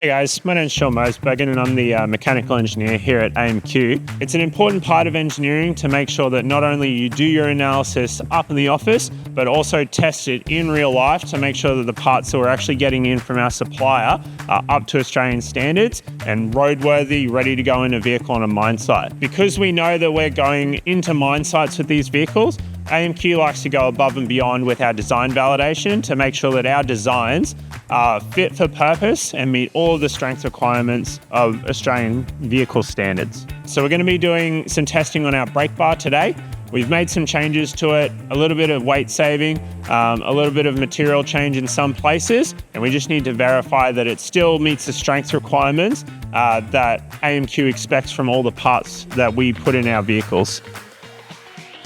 Hey guys, my name's Moesbergen and I'm the mechanical engineer here at AMQ. It's an important part of engineering to make sure that not only you do your analysis up in the office, but also test it in real life to make sure that the parts that we're actually getting in from our supplier are up to Australian standards and roadworthy, ready to go in a vehicle on a mine site. Because we know that we're going into mine sites with these vehicles, AMQ likes to go above and beyond with our design validation to make sure that our designs are fit for purpose and meet all of the strength requirements of Australian vehicle standards. So we're going to be doing some testing on our brake bar today. We've made some changes to it, a little bit of weight saving, a little bit of material change in some places, and we just need to verify that it still meets the strength requirements that AMQ expects from all the parts that we put in our vehicles.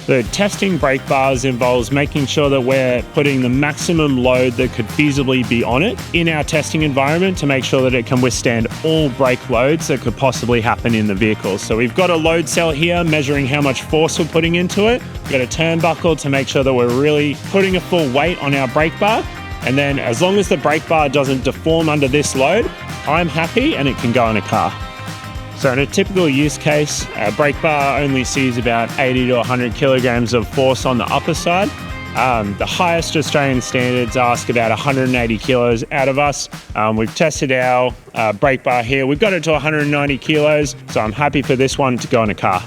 The testing brake bars involves making sure that we're putting the maximum load that could feasibly be on it in our testing environment to make sure that it can withstand all brake loads that could possibly happen in the vehicle. So we've got a load cell here measuring how much force we're putting into it. We've got a turnbuckle to make sure that we're really putting a full weight on our brake bar. And then as long as the brake bar doesn't deform under this load, I'm happy and it can go in a car. So in a typical use case, a brake bar only sees about 80 to 100 kilograms of force on the upper side. The highest Australian standards ask about 180 kilos out of us. We've tested our brake bar here. We've got it to 190 kilos, so I'm happy for this one to go in a car.